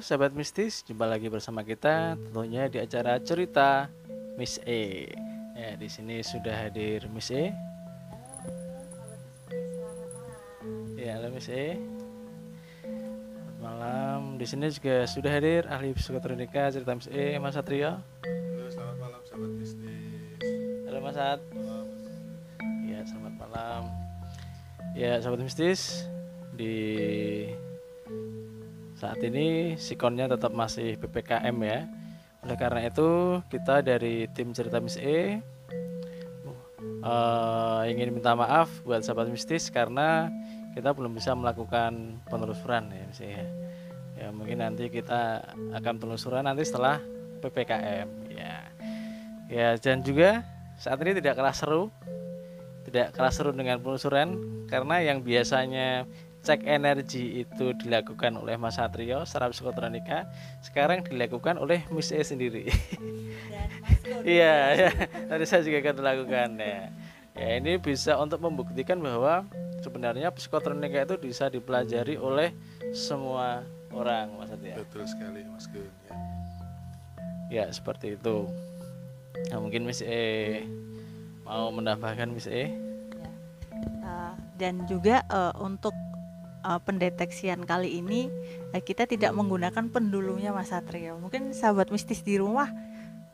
sahabat mistis, jumpa lagi bersama kita tentunya di acara cerita Miss E. Ya, di sini sudah hadir Miss E. Ya, halo Miss E. Selamat malam. Di sini juga sudah hadir ahli psikotronika cerita Miss E, Mas Satrio. Halo, selamat malam sahabat mistis. Halo Mas Sat. Malam. Ya, selamat malam. Ya, sahabat mistis, di saat ini sikonnya tetap masih PPKM ya. Oleh karena itu, kita dari tim cerita Miss E ingin minta maaf buat sahabat mistis karena kita belum bisa melakukan penelusuran ya Miss E. Ya, mungkin nanti kita akan penelusuran nanti setelah PPKM ya. Ya, dan juga saat ini tidak kalah seru dengan penelusuran karena yang biasanya cek energi itu dilakukan oleh Mas Satrio secara psikotronika, sekarang dilakukan oleh Miss E sendiri. Dan Mas Gun. Iya, ya. Tadi saya juga akan lakukan ya. Ya, ini bisa untuk membuktikan bahwa sebenarnya psikotronika itu bisa dipelajari oleh semua orang, Mas Satrio. Betul sekali Mas Gun ya. Ya, seperti itu. Nah, mungkin Miss E mau menambahkan Miss E? Ya. Dan juga untuk pendeteksian kali ini kita tidak menggunakan pendulumnya Mas Satrio. Mungkin sahabat mistis di rumah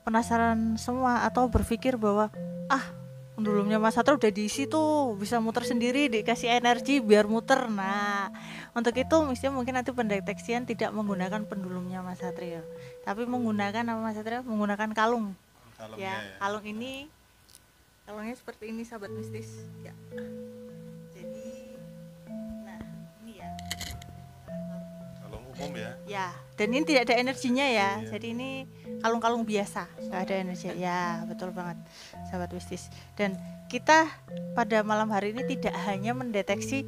penasaran semua atau berpikir bahwa pendulumnya Mas Satrio udah diisi tuh, bisa muter sendiri, dikasih energi biar muter. Nah, untuk itu mungkin nanti pendeteksian tidak menggunakan pendulumnya Mas Satrio, tapi menggunakan apa Mas Satrio? Menggunakan kalung. Kalungnya ya. Kalung ini, kalungnya seperti ini sahabat mistis. Ya. Kalung umum ya. Ya, dan ini tidak ada energinya ya. Iya. Jadi ini kalung-kalung biasa, nggak ada energi. Ya, betul banget, sahabat mistis. Dan kita pada malam hari ini tidak hanya mendeteksi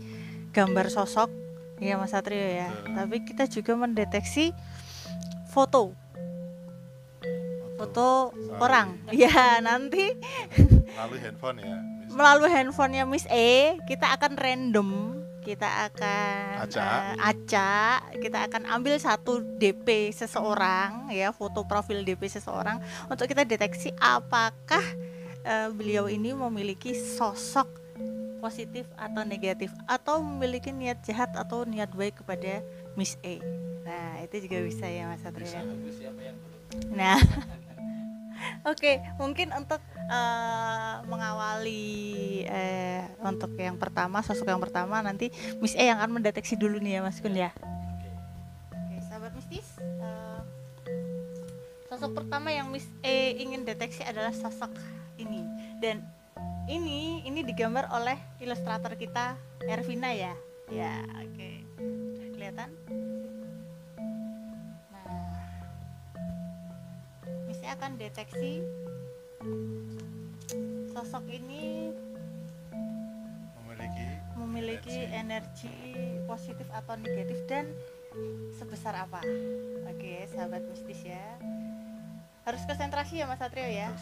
gambar sosok, ya Mas Satrio ya, Betul. tapi kita juga mendeteksi foto orang. Ya, nanti Melalui handphone ya. melalui handphonenya Miss E kita akan random, kita akan acak, kita akan ambil satu DP seseorang ya, foto profil DP seseorang untuk kita deteksi apakah beliau ini memiliki sosok positif atau negatif, atau memiliki niat jahat atau niat baik kepada Miss E. Nah, itu juga bisa ya Mas Satrio. Nah, oke, mungkin untuk mengawali untuk yang pertama, sosok yang pertama nanti Miss E yang akan mendeteksi dulu nih ya Mas Gun ya. Oke, sahabat mistis, sosok pertama yang Miss E ingin deteksi adalah sosok ini, dan ini digambar oleh ilustrator kita Ervina ya. Ya, oke. Kelihatan? Saya akan deteksi sosok ini memiliki energi positif atau negatif dan sebesar apa. Oke, sahabat mistis ya, harus konsentrasi ya Mas Satrio ya. Betul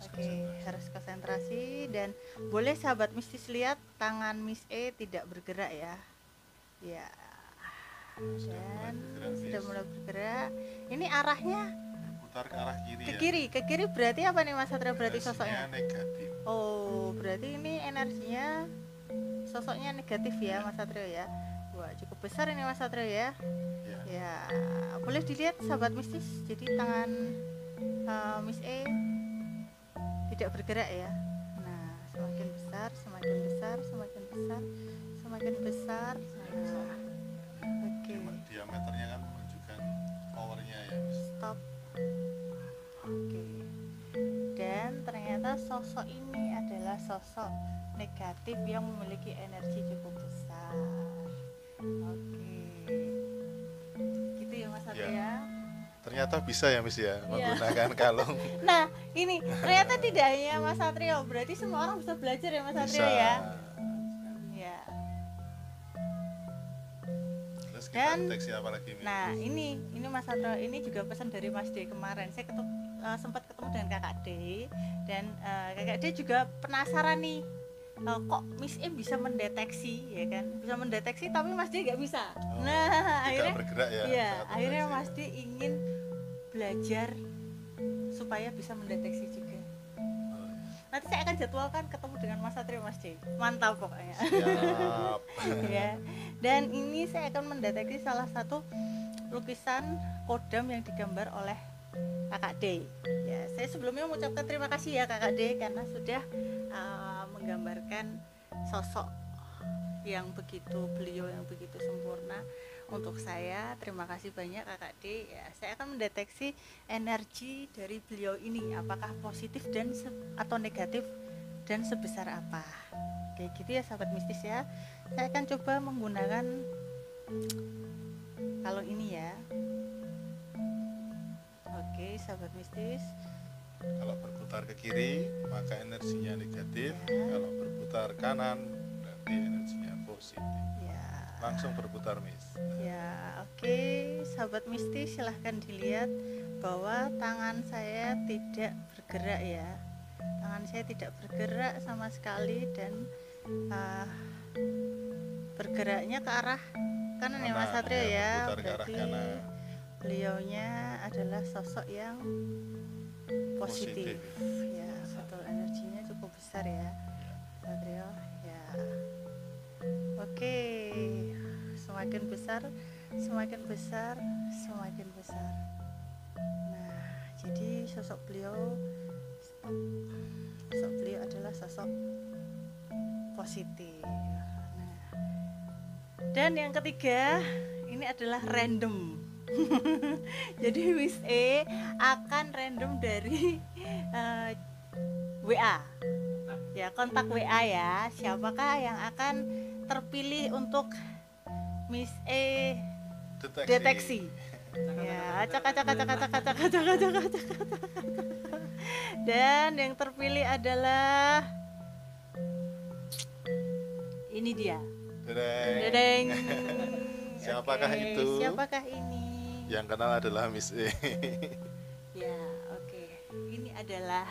sekali. Harus konsentrasi, dan boleh sahabat mistis lihat tangan Miss E tidak bergerak ya. Ya, dan sudah mulai bergerak. Ini arahnya Putar ke arah kiri ke kiri berarti apa nih Mas Satrio? Berarti Energinya sosoknya negatif. Oh, berarti ini energinya sosoknya negatif ya Mas Satrio ya. Wah, cukup besar ini Mas Satrio ya. Ya, boleh dilihat sahabat mistis. Jadi tangan Miss E tidak bergerak ya. Nah, semakin besar, semakin besar, semakin besar, semakin besar. Nah, oke. Diameternya kan menunjukkan powernya ya. Stop. Oke. Dan ternyata sosok ini adalah sosok negatif yang memiliki energi cukup besar. Oke. Gitu ya Mas Satrio ya. Ternyata bisa ya Miss ya menggunakan kalung. Nah, ini ternyata tidak hanya Mas Satrio, berarti semua orang bisa belajar ya Mas Satrio ya. Ya. Terus kita deteksi apa lagi Miss? Nah, ini Mas Satrio, ini juga pesan dari Mas D kemarin. Saya sempat ketemu dengan Kakak D, dan Kakak D juga penasaran nih kok Miss E bisa mendeteksi ya kan, bisa mendeteksi tapi Mas D nggak bisa. Tidak Akhirnya bergerak ya. iya, saat akhirnya deteksi. Mas D ingin belajar supaya bisa mendeteksi juga. Oh, iya. Nanti saya akan jadwalkan ketemu dengan Mas Satrio, Mas D. Mantap pokoknya. Siap. Ya. Dan ini saya akan mendeteksi salah satu lukisan kodam yang digambar oleh Kakak D. Ya, saya sebelumnya mengucapkan terima kasih ya Kakak D karena sudah menggambarkan sosok beliau yang begitu sempurna untuk saya. Terima kasih banyak Kakak D. Ya, saya akan mendeteksi energi dari beliau ini apakah positif dan atau negatif dan sebesar apa. Kayak gitu ya sahabat mistis ya. Saya akan coba menggunakan kalau ini ya. Oke, sahabat mistis. Kalau berputar ke kiri maka energinya negatif, kalau berputar kanan berarti energinya positif. Ya. Langsung berputar Miss. Ya, oke, sahabat mistis silahkan dilihat bahwa tangan saya tidak bergerak ya. Tangan saya tidak bergerak sama sekali dan bergeraknya ke arah kanan ya Mas Satrio ya. Berputar ke arah Berarti kanan. beliaunya adalah sosok yang positif. Ya, betul, energinya cukup besar ya Satrio ya. Oke, semakin besar semakin besar semakin besar. Nah, jadi sosok beliau adalah sosok positif. Nah, dan yang ketiga ini adalah random. Jadi Miss E akan random dari WA ya, kontak WA ya. Siapakah yang akan terpilih untuk Miss E deteksi? Ya, acak. Dan yang terpilih adalah ini dia. Dedeng. Siapakah Oke, itu? Siapakah ini? Yang kenal adalah Miss E. Ya, oke. Ini adalah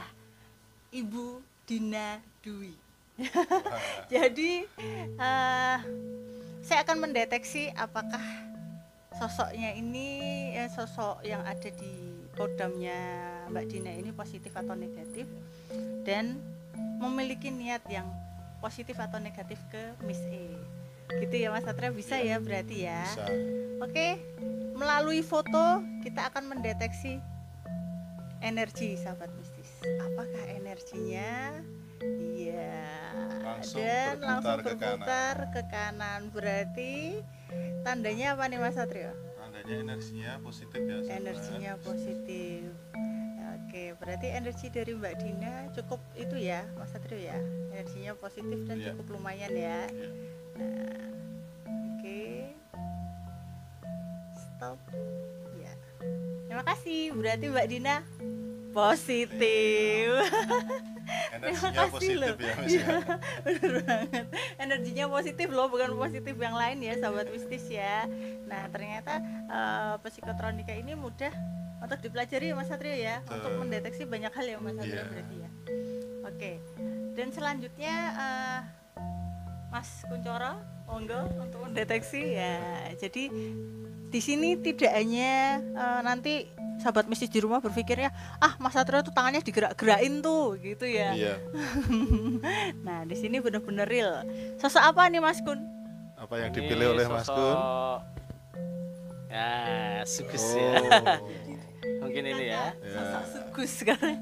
Ibu Dina Dwi. Jadi saya akan mendeteksi apakah sosoknya ini sosok yang ada di kodamnya Mbak Dina ini positif atau negatif dan memiliki niat yang positif atau negatif ke Miss E. Gitu ya Mas Satria, bisa ya berarti ya. Bisa. Oke, melalui foto kita akan mendeteksi energi sahabat mistis. Apakah energinya? Iya. Dan langsung berputar ke kanan. Berarti tandanya apa nih Mas Satrio? Tandanya energinya positif ya. Energinya positif. Oke, berarti energi dari Mbak Dina cukup itu ya Mas Satrio ya. Energinya positif dan cukup lumayan ya. Nah, oke. Stop. Ya. Terima kasih. Berarti Mbak Dina positif. Energinya positif ya Miss ya. Bener banget. Energinya positif loh, bukan positif yang lain ya sahabat mistis ya. Nah, ternyata psikotronika ini mudah untuk dipelajari ya Mas Satrio ya. Untuk mendeteksi banyak hal ya Mas Satrio berarti ya. Oke. Dan selanjutnya Mas Kuncoro, monggo untuk mendeteksi ya. Jadi di sini tidak hanya nanti sahabat mistis di rumah berpikirnya Mas Satrio tuh tangannya digerak-gerakin tuh gitu ya. Iya. Nah, di sini benar-benar real. Sosok apa nih Mas Kun? Apa yang dipilih oleh Mas Kun? Ya, Sugus ya. Mungkin ini ya. Sosok Sugus sekarang.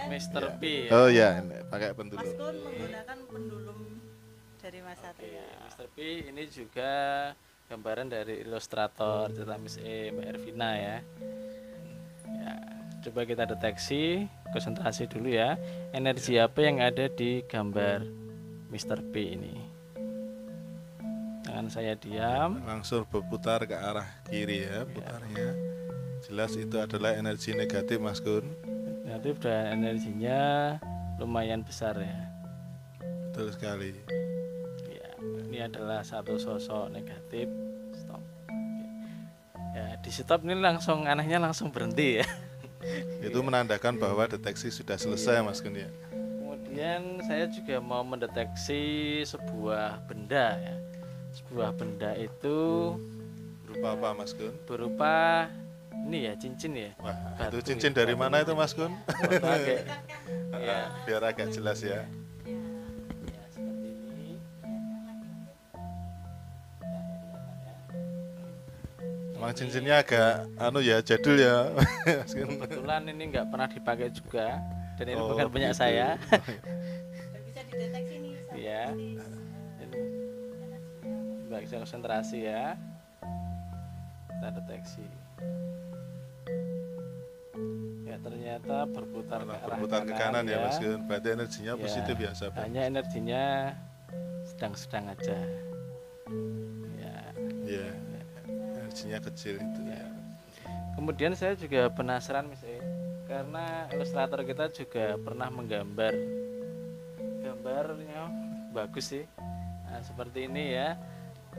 Mr. P. Oh ya, pakai pendulum. Mas Kun menggunakan pendulum dari Mas Satrio. Mr. P ini juga gambaran dari ilustrator cerita Miss E, Mbak Ervina ya. Ya, coba kita deteksi, konsentrasi dulu ya. Energi apa yang ada di gambar Mr. P ini? Tangan saya diam. Langsung berputar ke arah kiri ya, putarnya. Jelas itu adalah energi negatif Mas Kun. Negatif dan energinya lumayan besar ya. Betul sekali. Ya, ini adalah satu sosok negatif. Stop. Ya, di stop ini langsung anehnya langsung berhenti ya. Itu menandakan bahwa deteksi sudah selesai Mas Kun ya. Kemudian Kemudian saya juga mau mendeteksi sebuah benda ya. Sebuah benda itu Berupa apa Mas Gun? berupa ini ya, cincin ya. Wah, Batu itu cincin ya, dari batu mana itu cincin. Mas Gun? Oke. Ya, Biar agak jelas ya. ya seperti ini. Emang cincinnya agak ya jadul ya. Mas Gun. Kebetulan ini nggak pernah dipakai juga dan ini Oh, bukan punya gitu. saya. Dan bisa dideteksi nih sahabat Iya. mistis. Ini baik, saya konsentrasi ya. Kita deteksi. Ya ternyata berputar Malah ke arah berputar ke kanan ya Mas ya. Gun. Berarti energinya Ya, positif ya sahabat. hanya energinya sedang-sedang aja. Ya. Iya. Energinya kecil itu ya. Kemudian saya juga penasaran Mas E, karena ilustrator kita juga pernah menggambar. Gambarnya bagus sih. Nah, seperti ini ya.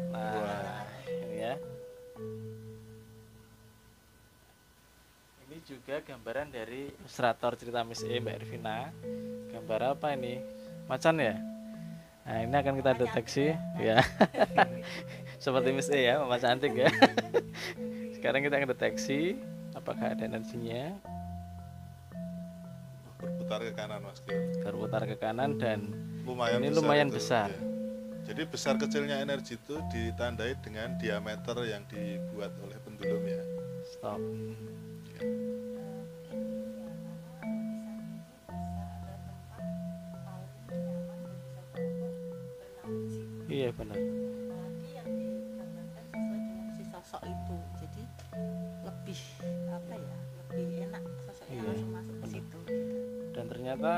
Nah, Wah. ini ya. Ini juga gambaran dari ilustrator cerita Miss E, Mbak Ervina. Gambar apa ini? Macan ya? Nah, ini akan kita deteksi ya. Seperti Miss E ya, Mama cantik ya. Sekarang kita akan deteksi apakah ada energinya. Berputar ke kanan Mas Gun. Berputar ke kanan dan Lumayan ini besar lumayan itu, besar. ya. Jadi besar kecilnya energi itu ditandai dengan diameter yang dibuat oleh pendulum ya. Stop. Iya benar. Apalagi yang digambarkan sesuai dengan si sosok itu, jadi lebih apa ya, lebih enak sosoknya Iya, langsung masuk ke situ gitu. Dan ternyata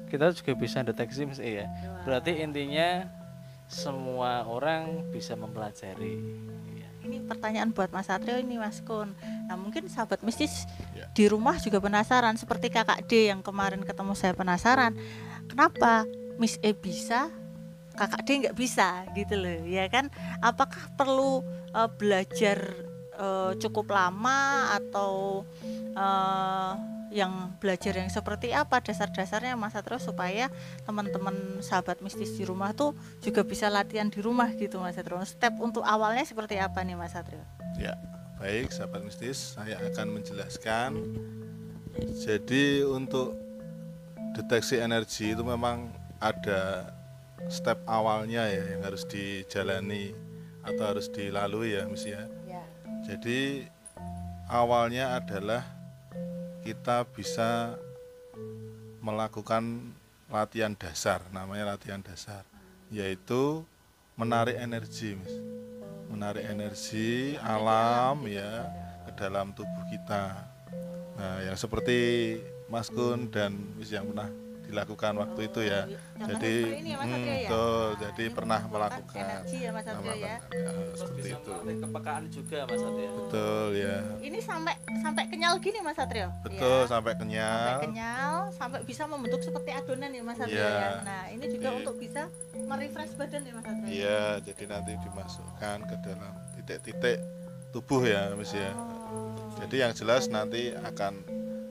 kita juga bisa deteksi Mas E ya. Berarti intinya semua orang bisa mempelajari. Iya. Ini pertanyaan buat Mas Satrio ini Mas Kun. Nah mungkin sahabat mistis Ya. di rumah juga penasaran seperti kakak D yang kemarin ketemu saya penasaran. Kenapa Miss E bisa, kakak D nggak bisa gitu loh ya kan? Apakah perlu belajar cukup lama atau yang belajar yang seperti apa dasar-dasarnya Mas Satrio supaya teman-teman sahabat mistis di rumah tuh juga bisa latihan di rumah gitu Mas Satrio. Step untuk awalnya seperti apa nih Mas Satrio? Ya, baik sahabat mistis, saya akan menjelaskan. Jadi untuk deteksi energi itu memang ada step awalnya ya yang harus dijalani atau harus dilalui ya Miss ya. Ya. Jadi awalnya adalah kita bisa melakukan latihan dasar, namanya latihan dasar, yaitu menarik energi, Miss. Menarik energi alam ya ke dalam tubuh kita. Nah, yang seperti Mas Kun dan Miss yang pernah dilakukan waktu itu ya. Jadi betul, jadi pernah melakukan energi ya Mas Satrio ya. seperti Bisa itu. melatih kepekaan juga Mas Satrio. Betul ya. Ini sampai kenyal gini Mas Satrio. Betul, Ya. sampai Sampai kenyal. kenyal, sampai bisa membentuk seperti adonan ya Mas Satrio Iya. ya. Nah, ini juga Iya. untuk bisa merefresh badan ya Mas Satrio. Iya, jadi nanti dimasukkan ke dalam titik-titik tubuh ya, Miss ya. Jadi yang jelas nanti akan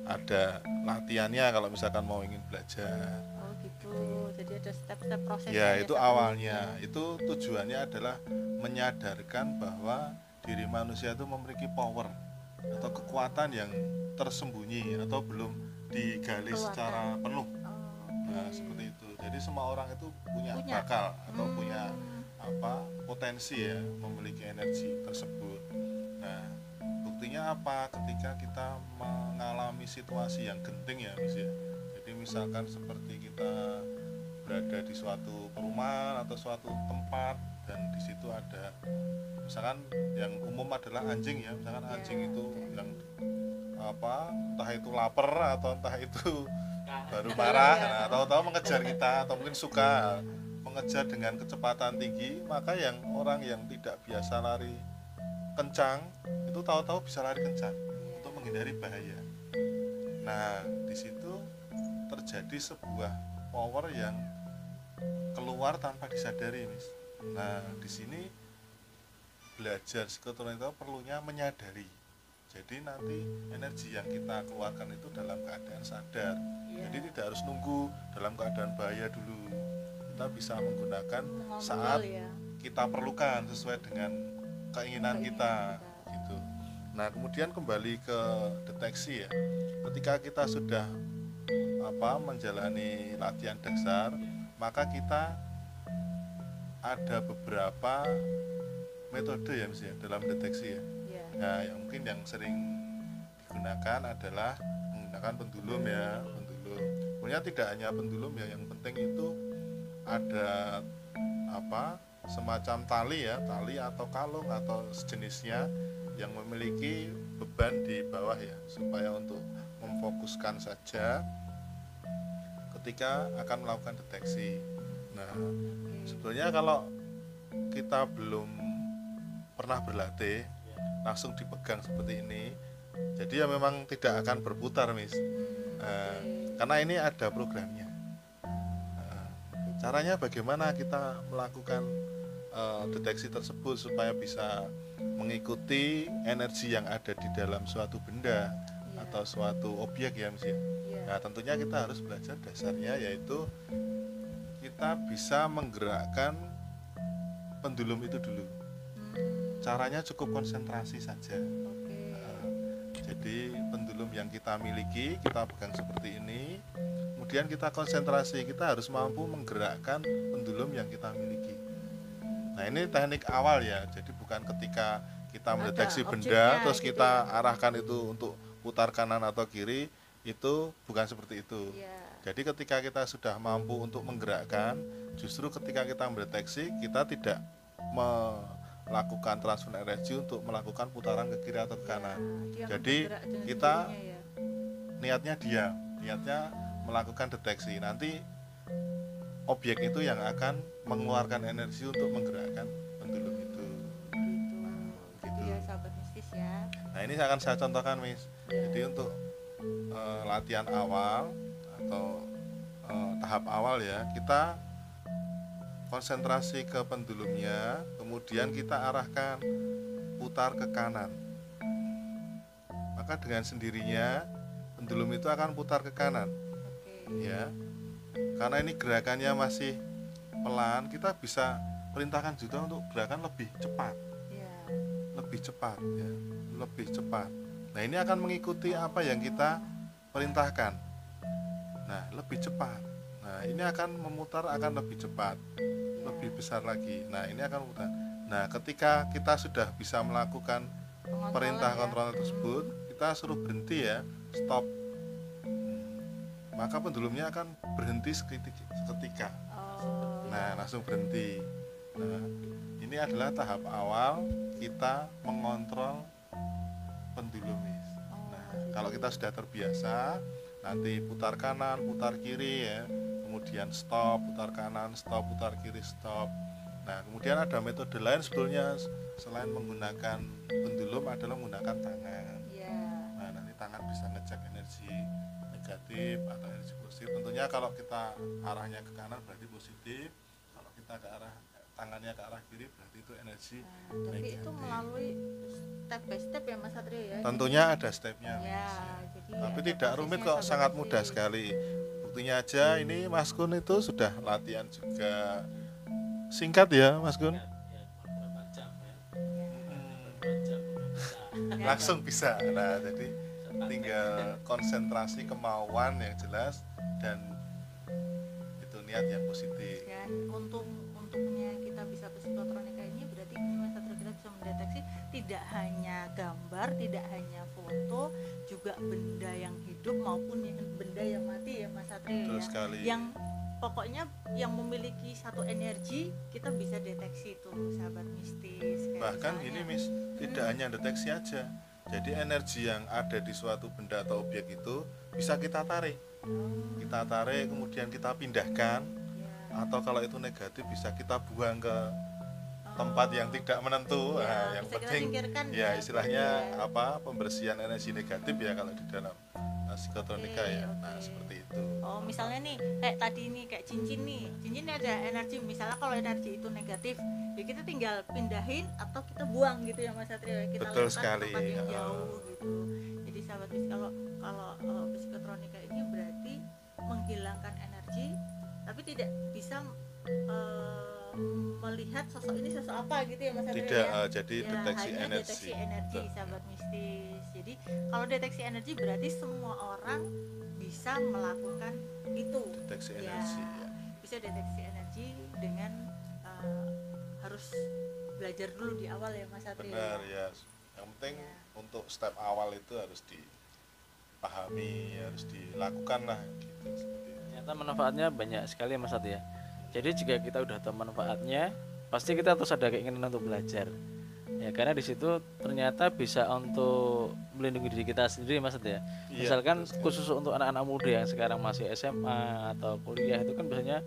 ada latihannya kalau misalkan mau ingin belajar. Oh gitu. Jadi ada step-step prosesnya. Ya, itu sebelum- awalnya. Itu tujuannya adalah menyadarkan bahwa diri manusia itu memiliki power atau kekuatan yang tersembunyi atau belum digali Keluarkan. secara penuh. Oh, Nah, oke. seperti itu. Jadi semua orang itu punya Punya. bakal atau Hmm. punya potensi ya memiliki energi tersebut. Nah, buktinya apa? Ketika kita mengalami situasi yang genting ya, Mas ya. Jadi misalkan seperti kita berada di suatu perumahan atau suatu tempat dan di situ ada misalkan yang umum adalah anjing ya, misalkan anjing itu yang entah itu lapar atau entah itu baru marah, nah, tahu-tahu mengejar kita atau mungkin suka mengejar dengan kecepatan tinggi, maka yang orang yang tidak biasa lari kencang itu tahu-tahu bisa lari kencang untuk menghindari bahaya. Nah, di situ terjadi sebuah power yang keluar tanpa disadari, Miss. Nah, di sini belajar psikotronik itu perlunya menyadari Jadi nanti energi yang kita keluarkan itu dalam keadaan sadar. Jadi tidak harus nunggu dalam keadaan bahaya dulu. Kita bisa menggunakan saat kita perlukan sesuai dengan keinginan kita gitu. Nah, kemudian kembali ke deteksi ya. Ketika kita sudah menjalani latihan dasar, maka kita ada beberapa metode ya misalnya dalam deteksi ya. Nah, yang mungkin yang sering digunakan adalah menggunakan pendulum ya, pendulum. Sebenarnya tidak hanya pendulum ya, yang penting itu ada semacam tali ya, tali atau kalung atau sejenisnya yang memiliki beban di bawah ya, supaya untuk memfokuskan saja ketika akan melakukan deteksi. Nah, sebenarnya kalau kita belum pernah berlatih langsung dipegang seperti ini, jadi ya memang tidak akan berputar karena ini ada programnya. Caranya bagaimana kita melakukan deteksi tersebut supaya bisa mengikuti energi yang ada di dalam suatu benda atau suatu objek ya Nah, tentunya kita harus belajar dasarnya, yaitu kita bisa menggerakkan pendulum itu dulu. Caranya cukup konsentrasi saja. Jadi pendulum yang kita miliki kita pegang seperti ini, kemudian kita konsentrasi, kita harus mampu menggerakkan pendulum yang kita miliki. Nah, ini teknik awal ya, jadi bukan ketika kita mendeteksi benda terus kita arahkan itu untuk putar kanan atau kiri, itu bukan seperti itu. Jadi ketika kita sudah mampu untuk menggerakkan, justru ketika kita mendeteksi kita tidak melakukan transfer energi untuk melakukan putaran ke kiri atau ke kanan. Jadi kita niatnya diam, niatnya melakukan deteksi. Nanti objek itu yang akan mengeluarkan energi untuk menggerakkan pendulum itu. Gitu ya, sahabat mistis ya. Nah, ini akan saya contohkan, Miss. Jadi untuk latihan awal atau tahap awal ya, kita konsentrasi ke pendulumnya, kemudian kita arahkan putar ke kanan. Maka dengan sendirinya pendulum itu akan putar ke kanan. Ya. Karena ini gerakannya masih pelan, kita bisa perintahkan juga untuk gerakan lebih cepat. Lebih cepat ya, lebih cepat. Nah, ini akan mengikuti apa yang kita perintahkan. Nah, lebih cepat. Nah, ini akan memutar akan lebih cepat, lebih besar lagi. Nah, ini akan memutar. Nah, ketika kita sudah bisa melakukan perintah kontrol tersebut, kita suruh berhenti ya, stop. Maka pendulumnya akan berhenti seketika. Nah, langsung berhenti. Nah, ini adalah tahap awal kita mengontrol pendulum. Nah, kalau kita sudah terbiasa, nanti putar kanan, putar kiri ya, kemudian stop, putar kanan, stop, putar kiri, stop. Nah, kemudian ada metode lain sebetulnya selain menggunakan pendulum adalah menggunakan tangan. Nah, nanti tangan bisa ngecek energi negatif atau energi positif. Tentunya kalau kita arahnya ke kanan berarti positif, kalau kita ke arah tangannya ke arah kiri berarti itu energi tapi negatif. Itu melalui step by step ya Mas Satrio ya. Tentunya ada stepnya, tapi tidak rumit kok, sangat mudah sekali. Buktinya aja ini Mas Kun itu sudah latihan juga singkat ya Mas Kun. Langsung bisa. Nah, jadi tinggal konsentrasi, kemauan yang jelas, dan itu niat yang positif. Dan untungnya kita bisa psikotronika ini berarti Mas Satrio kita bisa mendeteksi tidak hanya gambar, tidak hanya foto, juga benda yang hidup maupun benda yang mati ya Mas Satrio. Betul sekali. Yang pokoknya yang memiliki satu energi kita bisa deteksi itu sahabat mistis. Bahkan ini Miss, tidak hanya deteksi aja. Jadi energi yang ada di suatu benda atau objek itu bisa kita tarik. Kita tarik kemudian kita pindahkan. Atau kalau itu negatif bisa kita buang ke tempat yang tidak menentu. Yang penting ya istilahnya pembersihan energi negatif ya kalau di dalam psikotronika Oke, ya. oke. Nah, seperti itu. Oh, misalnya nih, kayak tadi nih, kayak cincin nih. Cincin ini ada energi. Misalnya kalau energi itu negatif, ya kita tinggal pindahin atau kita buang gitu ya Mas Satrio. Kita Betul letakkan ke sekali. tempat yang jauh gitu. Jadi sahabat mis, kalau kalau psikotronika ini berarti menghilangkan energi, tapi tidak bisa melihat sosok ini sosok apa gitu ya Mas Satrio Tidak, ya. jadi Ya, deteksi hanya energi. deteksi energi sahabat mistis. Jadi kalau deteksi energi berarti semua orang bisa melakukan itu. Deteksi Ya, energi ya. bisa deteksi energi dengan harus belajar dulu di awal ya Mas Satrio. Benar ya. Yang penting untuk step awal itu harus dipahami, harus dilakukan lah gitu, seperti itu. Ternyata manfaatnya banyak sekali Mas Sat ya. Jadi jika kita udah tahu manfaatnya, pasti kita terus ada keinginan untuk belajar. Ya karena di situ ternyata bisa untuk melindungi diri kita sendiri Mas Sat ya. Iya, Misalkan betul sekali. khusus untuk anak-anak muda yang sekarang masih SMA atau kuliah itu kan biasanya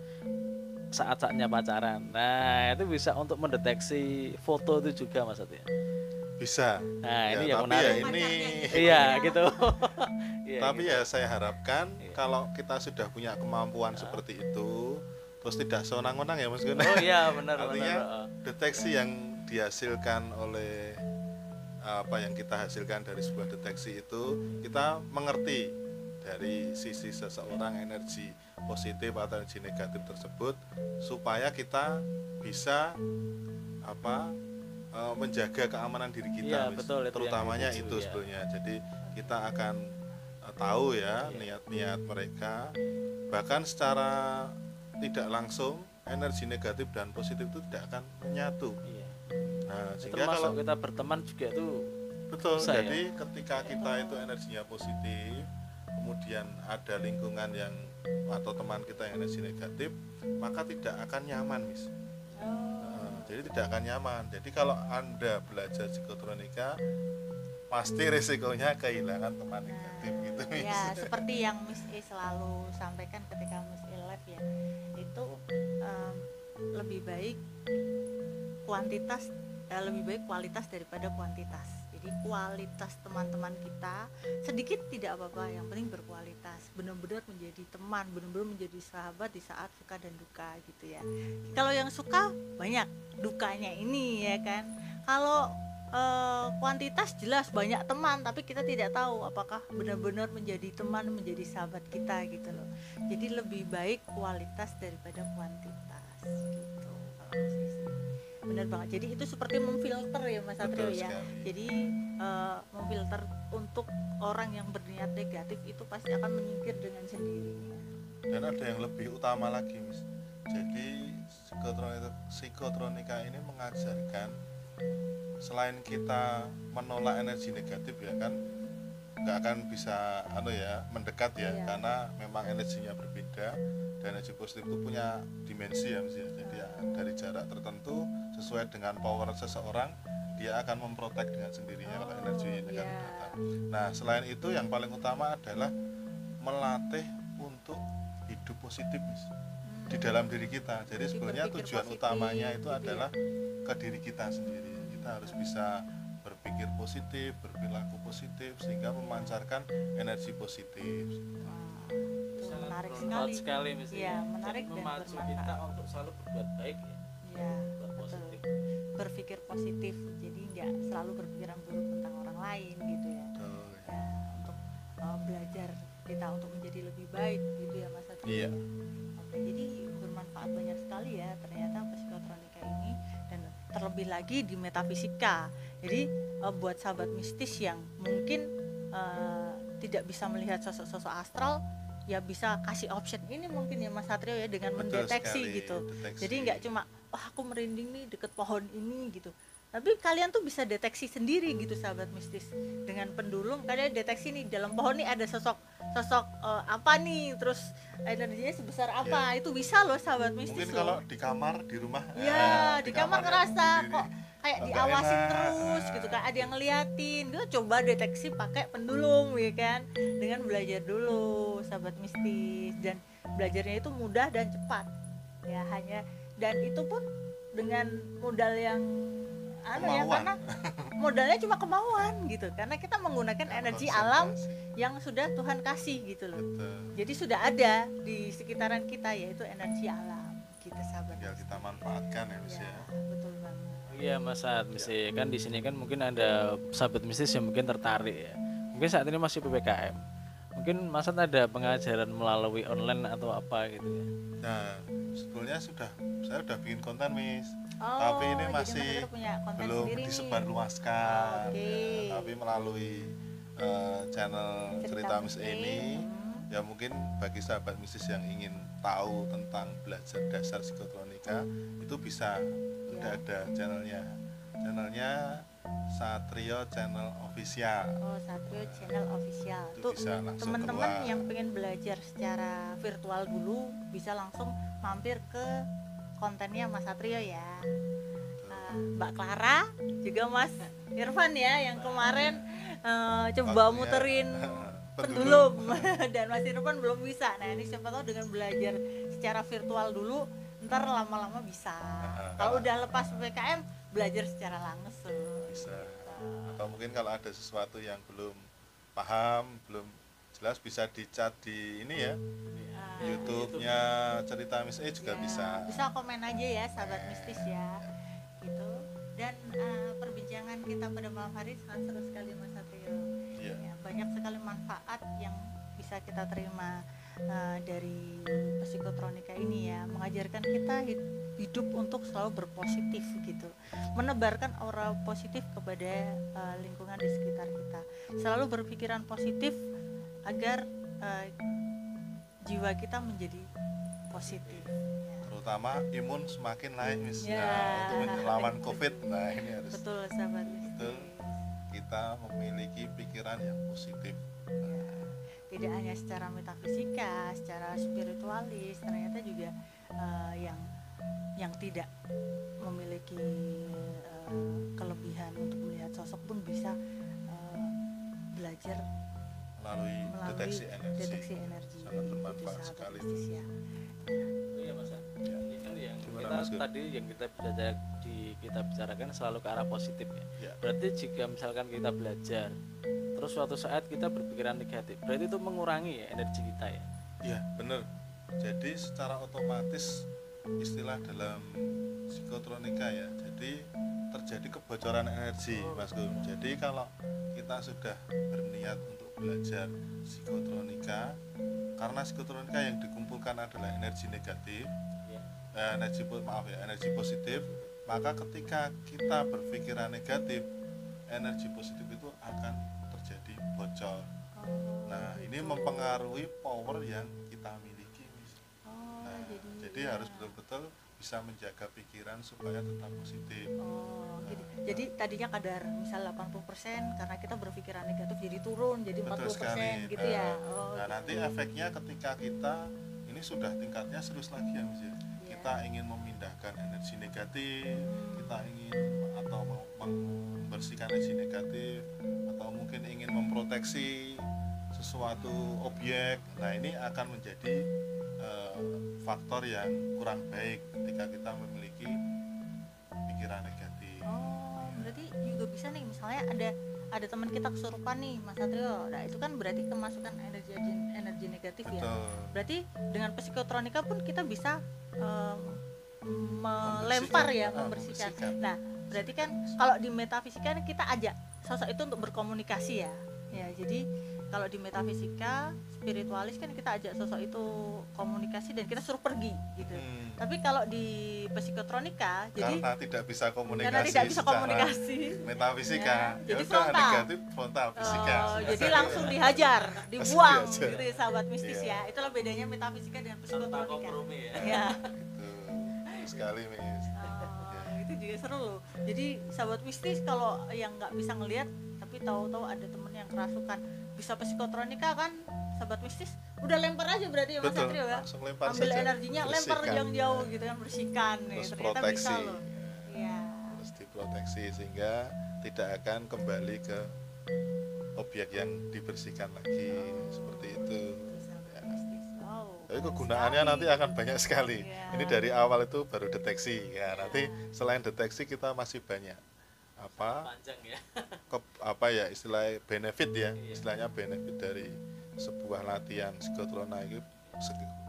saat-saatnya pacaran. Nah, itu bisa untuk mendeteksi foto itu juga Mas Sat ya. Bisa. Nah, Ya, ini yang tapi menarik. ya ini Pacarnya gitu. Iya, gitu. Iya, tapi gitu. ya saya harapkan kalau kita sudah punya kemampuan seperti itu, terus tidak sewenang-wenang ya Mas Gun. Oh iya, benar Artinya benar. deteksi yang dihasilkan oleh apa yang kita hasilkan dari sebuah deteksi itu, kita mengerti dari sisi seseorang energi positif atau energi negatif tersebut, supaya kita bisa apa menjaga keamanan diri kita, Iya, betul, itu yang terutamanya dituju, itu ya. sebetulnya. Jadi kita akan tahu ya Iya. niat-niat mereka, bahkan secara tidak langsung energi negatif dan positif itu tidak akan menyatu. Iya. Nah, Ya, sehingga termasuk kalau kita berteman juga itu betul, bisa, ya? jadi ketika kita itu energinya positif, kemudian ada lingkungan yang atau teman kita yang energi negatif, maka tidak akan nyaman, Miss. Jadi tidak akan nyaman. Jadi kalau Anda belajar psikotronika, pasti risikonya kehilangan teman negatif gitu, Miss. Ya, seperti yang Miss E selalu sampaikan ketika Miss E live ya, itu lebih baik kuantitas, lebih baik kualitas daripada kuantitas. Jadi kualitas teman-teman kita sedikit tidak apa-apa, yang penting berkualitas, benar-benar menjadi teman, benar-benar menjadi sahabat di saat suka dan duka gitu ya. Kalau yang suka banyak, dukanya ini ya kan. Kalau kuantitas jelas banyak teman, tapi kita tidak tahu apakah benar-benar menjadi teman, menjadi sahabat kita gitu loh. Jadi lebih baik kualitas daripada kuantitas gitu. Kalau Mas Rizky. Benar banget. Jadi itu seperti memfilter ya Mas Satrio Betul ya. sekali. Jadi memfilter untuk orang yang berniat negatif itu pasti akan menyingkir dengan sendirinya. Dan ada yang lebih utama lagi, Miss. Jadi psikotronika ini mengajarkan, selain kita menolak energi negatif ya kan, nggak akan bisa mendekat ya, Iya. karena memang energinya berbeda, dan energi positif itu punya dimensi ya, Miss, ya. Jadi ya, dari jarak tertentu sesuai dengan power seseorang, dia akan memprotek dengan sendirinya kalau energi negatif iya. datang. Nah, selain itu yang paling utama adalah melatih untuk hidup positif, Miss, di dalam diri kita. Jadi sebenarnya berpikir tujuan positif, utamanya itu gitu ya. adalah ke diri kita sendiri. Kita harus bisa berpikir positif, berperilaku positif, sehingga memancarkan energi positif. Wah, itu menarik bermanfaat sekali. sekali Miss. Iya, menarik dan memacu kita bermanfaat. untuk selalu berbuat baik ya. Ya, Berbuat betul. positif. Berpikir positif, jadi nggak selalu berpikiran buruk tentang orang lain gitu ya. Betul. Ya, untuk belajar kita untuk menjadi lebih baik gitu ya Mas Satrio. Iya. Oke, jadi bermanfaat banyak sekali ya ternyata psikotronika ini, dan terlebih lagi di metafisika. Jadi buat sahabat mistis yang mungkin tidak bisa melihat sosok-sosok astral, ya bisa kasih option ini mungkin ya Mas Satrio ya, dengan Betul mendeteksi sekali, gitu. deteksi. Jadi nggak cuma aku merinding nih deket pohon ini gitu, tapi kalian tuh bisa deteksi sendiri gitu sahabat mistis. Dengan pendulum kalian deteksi nih dalam pohon nih ada sosok apa nih, terus energinya sebesar apa, itu bisa loh sahabat mistis. Mungkin loh. kalau di kamar, di rumah, Ya, di kamar kamarnya ngerasa sendiri. kok kayak Agak diawasin enak. terus gitu kan, ada yang ngeliatin. Dia coba deteksi pakai pendulum ya kan, dengan belajar dulu sahabat mistis, dan belajarnya itu mudah dan cepat. Ya, hanya dan itu pun dengan modal yang ya, karena modalnya cuma kemauan gitu, karena kita menggunakan energi alam yang sudah Tuhan kasih gitu loh. Betul. Jadi sudah ada di sekitaran kita, yaitu energi alam gitu, sahabat. Tinggal kita manfaatkan ya Mas ya. Betul banget. Iya Mas Saat, mesti kan di sini kan mungkin ada sahabat mistis yang mungkin tertarik ya. Mungkin saat ini masih PPKM. Mungkin Mas Saat ada pengajaran melalui online atau apa gitu ya. Nah, sebetulnya saya udah bikin konten Miss. Oh, tapi ini jadi masih Mas Satrio punya konten belum sendiri nih. disebarluaskan. Oke. Tapi melalui channel Cerita Miss Mistis. ini ya mungkin bagi sahabat mistis yang ingin tahu tentang belajar dasar psikotronika itu bisa, sudah ada channelnya Satrio Channel Official. Oh, Satrio Channel Official. Itu Tuh bisa langsung teman-teman keluar. yang pengen belajar secara virtual dulu bisa langsung mampir ke kontennya Mas Satrio ya. Mbak Clara juga Mas Irfan ya yang kemarin coba Waktunya, muterin pendulum dan Mas Irfan belum bisa. Nah ini siapa tahu dengan belajar secara virtual dulu ntar lama-lama bisa. Kalau udah lepas PPKM belajar secara langsung Bisa. Atau mungkin kalau ada sesuatu yang belum paham, belum jelas, bisa dicat di ini ya, YouTube-nya Cerita Miss E juga ya, bisa. komen aja ya sahabat mistis ya gitu. Dan perbincangan kita pada malam hari sangat seru sekali Mas Satrio. Iya. Ya, banyak sekali manfaat yang bisa kita terima dari psikotronika ini ya, mengajarkan kita hidup untuk selalu berpositif gitu, menebarkan aura positif kepada lingkungan di sekitar kita, selalu berpikiran positif agar jiwa kita menjadi positif ya. Terutama imun semakin naik Miss. Ya. Nah, untuk melawan COVID. Nah, ini harus Betul sahabat mistis. betul kita memiliki pikiran yang positif. Tidak hanya secara metafisika, secara spiritualis, ternyata juga yang tidak memiliki kelebihan untuk melihat sosok pun bisa belajar melalui deteksi energi. Sangat Gitu, bermanfaat sahabat sekali. mistis ya. Iya Mas Saat. Ya. Ini kan yang Gimana, kita Mas Gun? tadi yang kita bicarakan selalu ke arah positif ya. Ya. Berarti jika misalkan kita belajar terus suatu saat kita berpikiran negatif, berarti itu mengurangi ya energi kita ya. Iya, benar. Jadi secara otomatis istilah dalam psikotronika ya. Jadi terjadi kebocoran energi, Mas Gun. Jadi kalau kita sudah berniat untuk belajar psikotronika, karena psikotronika yang dikumpulkan adalah energi negatif, Ya. energi positif, maka ketika kita berpikiran negatif, energi positif itu akan terjadi bocor. Nah, ini mempengaruhi power yang kita miliki, Miss. Nah, jadi harus betul-betul bisa menjaga pikiran supaya tetap positif. Jadi tadinya kadar misal 80% karena kita berpikiran negatif jadi turun jadi 40% gitu ya. Nah, nanti efeknya ketika kita ini sudah tingkatnya serius lagi ya Miss ya. Kita ingin memindahkan energi negatif, kita ingin atau membersihkan energi negatif, atau mungkin ingin memproteksi sesuatu objek. Nah, ini akan menjadi faktor yang kurang baik ketika kita memiliki pikiran negatif. Berarti juga bisa nih misalnya ada teman kita kesurupan nih Mas Satrio. Nah, itu kan berarti kemasukan energi negatif. Betul. Ya. Berarti dengan psikotronika pun kita bisa melempar ya, membersihkan. Nah, berarti kan kalau di metafisika kita ajak sosok itu untuk berkomunikasi ya. Ya, jadi kalau di metafisika spiritualis kan kita ajak sosok itu komunikasi dan kita suruh pergi gitu. Tapi kalau di psikotronika karena tidak bisa komunikasi, metafisika, ya, jadi udah negatif frontal fisika. Jadi langsung dihajar, dibuang gitu ya sahabat mistis ya. Itulah bedanya metafisika dengan psikotronika. Ya. Itu sekali Miss. Itu juga seru loh. Jadi sahabat mistis kalau yang nggak bisa ngelihat tapi tahu-tahu ada temen yang kerasukan bisa psikotronika kan sahabat mistis udah lempar aja berarti ya Mas Satrio ya, ambil saja, energinya lempar jauh-jauh gitu kan, bersihkan nih, ternyata proteksi. Bisa loh ya. Terus diproteksi sehingga tidak akan kembali ke objek yang dibersihkan lagi seperti itu ya. Tapi kegunaannya nanti akan banyak sekali ya. Ini dari awal itu baru deteksi ya, nanti selain deteksi kita masih banyak apa panjang ya. apa ya istilah benefit ya, istilahnya benefit dari sebuah latihan psikotronika itu,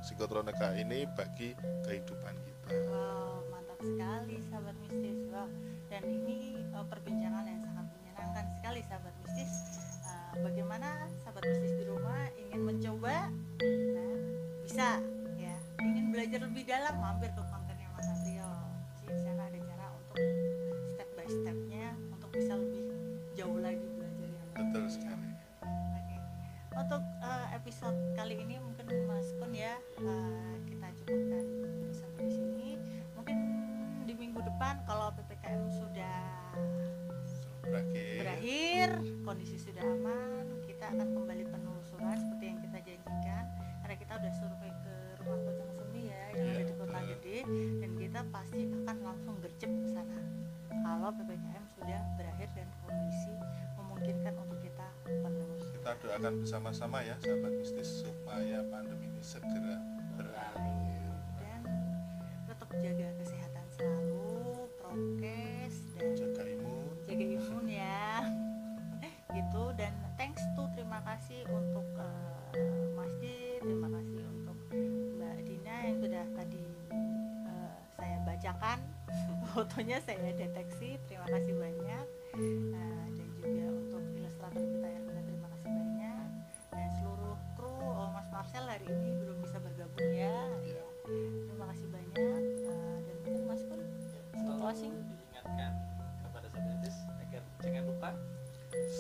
psikotronika ini bagi kehidupan kita. Wow, mantap sekali sahabat mistis. Wow. Dan ini perbincangan yang sangat menyenangkan sekali sahabat mistis. Bagaimana sahabat mistis di rumah ingin mencoba? Nah, bisa ya. Ingin belajar lebih dalam, mampir ke kontennya Mas Satrio. Di sana ada cara untuk step by stepnya untuk bisa lebih jauh lagi belajarnya. Betul sekali. Oke. Untuk episode kali ini mungkin Mas Kun ya, kita cukupkan sampai di sini. Mungkin di minggu depan kalau PPKM sudah berakhir, kondisi sudah aman, kita akan kembali penelusuran seperti yang kita janjikan. Karena kita udah survei ke rumah Pocong Sumi ya, yang ada di Kota Gede, dan kita pasti akan langsung gercep ke sana kalau PPKM sudah berakhir dan kondisi memungkinkan untuk kita penelusur. Kita doakan bersama-sama ya sahabat mistis supaya pandemi ini segera berakhir. Dan tetap jaga kesehatan selalu, prokes dan Jaga imun. ya. Gitu. Dan terima kasih untuk Mas Di, terima kasih untuk Mbak Dina yang sudah tadi saya bacakan fotonya, saya deteksi, terima kasih banyak. Dan juga untuk ilustrator kita Erwin, terima kasih banyak. Dan seluruh kru, Mas Marcel hari ini belum bisa bergabung ya. Terima kasih banyak. Dan mungkin Mas Kun closing. Diingatkan kepada sahabat mistis agar jangan lupa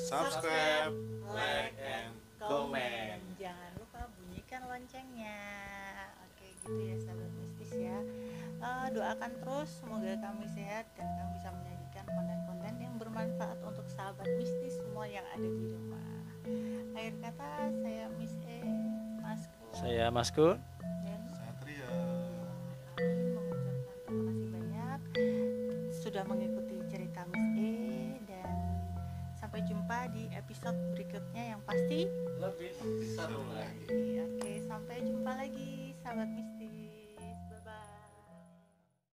Subscribe, like, and comment. Jangan lupa bunyikan loncengnya. Oke, gitu ya sahabat mistis ya. Doakan terus semoga kami sehat dan kami bisa menyajikan konten-konten yang bermanfaat untuk sahabat mistis semua yang ada di rumah. Akhir kata, saya Miss E, Mas Kun, saya Mas Kun. dan Satria. kami mengucapkan terima kasih banyak sudah mengikuti cerita Miss E, dan sampai jumpa di episode berikutnya yang pasti Lebih seru lagi. Oke, sampai jumpa lagi sahabat mistis.